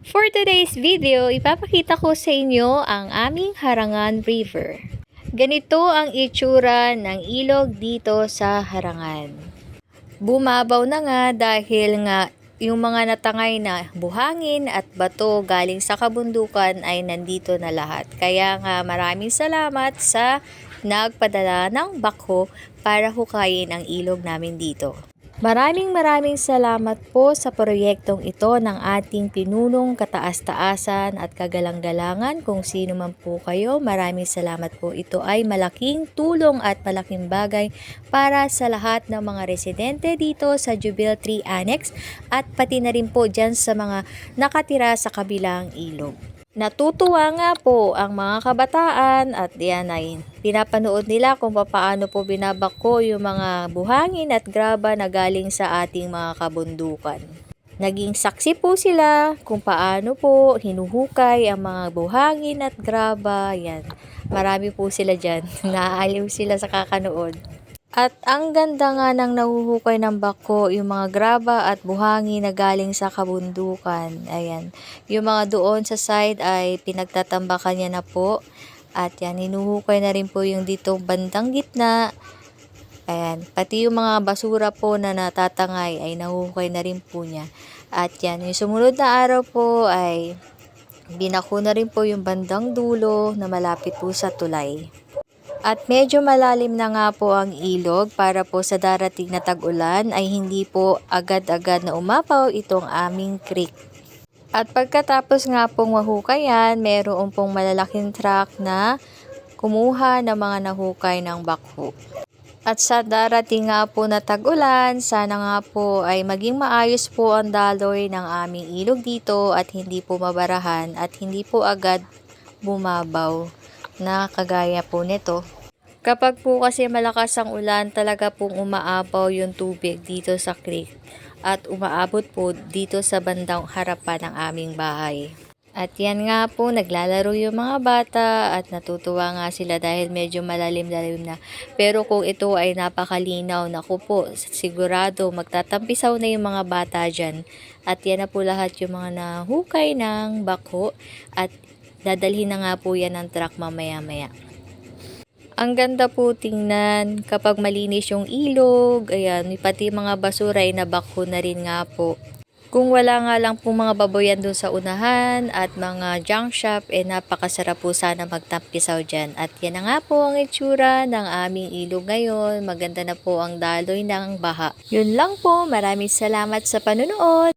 For today's video, ipapakita ko sa inyo ang aming Harangan River. Ganito ang itsura ng ilog dito sa Harangan. Bumabaw na nga dahil nga yung mga natangay na buhangin at bato galing sa kabundukan ay nandito na lahat. Kaya nga maraming salamat sa nagpadala ng bakho para hukayin ang ilog namin dito. Maraming salamat po sa proyektong ito ng ating pinunong kataas-taasan at kagalang-galangan. Kung sino man po kayo, maraming salamat po. Ito ay malaking tulong at malaking bagay para sa lahat ng mga residente dito sa Jubil Tree Annex at pati na rin po dyan sa mga nakatira sa kabilang ilog. Natutuwa nga po ang mga kabataan at yan ay pinapanood nila kung paano po binabako yung mga buhangin at graba na galing sa ating mga kabundukan. Naging saksi po sila kung paano po hinuhukay ang mga buhangin at graba. Yan. Marami po sila dyan. Naaaliw sila sa kakanood. At ang ganda nga ng nahuhukay ng bako, yung mga graba at buhangin na galing sa kabundukan. Ayan. Yung mga doon sa side ay pinagtatambakan niya na po. At yan, hinuhukay na rin po yung dito bandang gitna. Ayan. Pati yung mga basura po na natatangay ay nahuhukay na rin po niya. At yan, yung sumunod na araw po ay binako na rin po yung bandang dulo na malapit po sa tulay. At medyo malalim na nga po ang ilog para po sa darating na tag-ulan ay hindi po agad-agad na umapaw itong aming creek. At pagkatapos nga pong mahukayan, meron pong malalaking truck na kumuha ng mga nahukay ng bakho. At sa darating nga po na tag-ulan, sana nga po ay maging maayos po ang daloy ng aming ilog dito at hindi po mabarahan at hindi po agad bumabaw na kagaya po nito. Kapag po kasi malakas ang ulan, talaga pong umaapaw yung tubig dito sa creek at umaabot po dito sa bandang harapan ng aming bahay. At yan nga po, naglalaro yung mga bata at natutuwa nga sila dahil medyo malalim-lalim na. Pero kung ito ay napakalinaw, naku po, sigurado magtatampisaw na yung mga bata dyan. At yan na po lahat yung mga nahukay ng bakho at dadalhin na nga po yan ng truck mamaya-maya. Ang ganda po tingnan kapag malinis yung ilog, ayan, pati mga basura ay nabakho na rin nga po. Kung wala nga lang po mga baboyan doon sa unahan at mga junk shop, napakasarap po sana magtampisaw dyan. At yan na nga po ang itsura ng aming ilog ngayon. Maganda na po ang daloy ng baha. Yun lang po, maraming salamat sa panunood.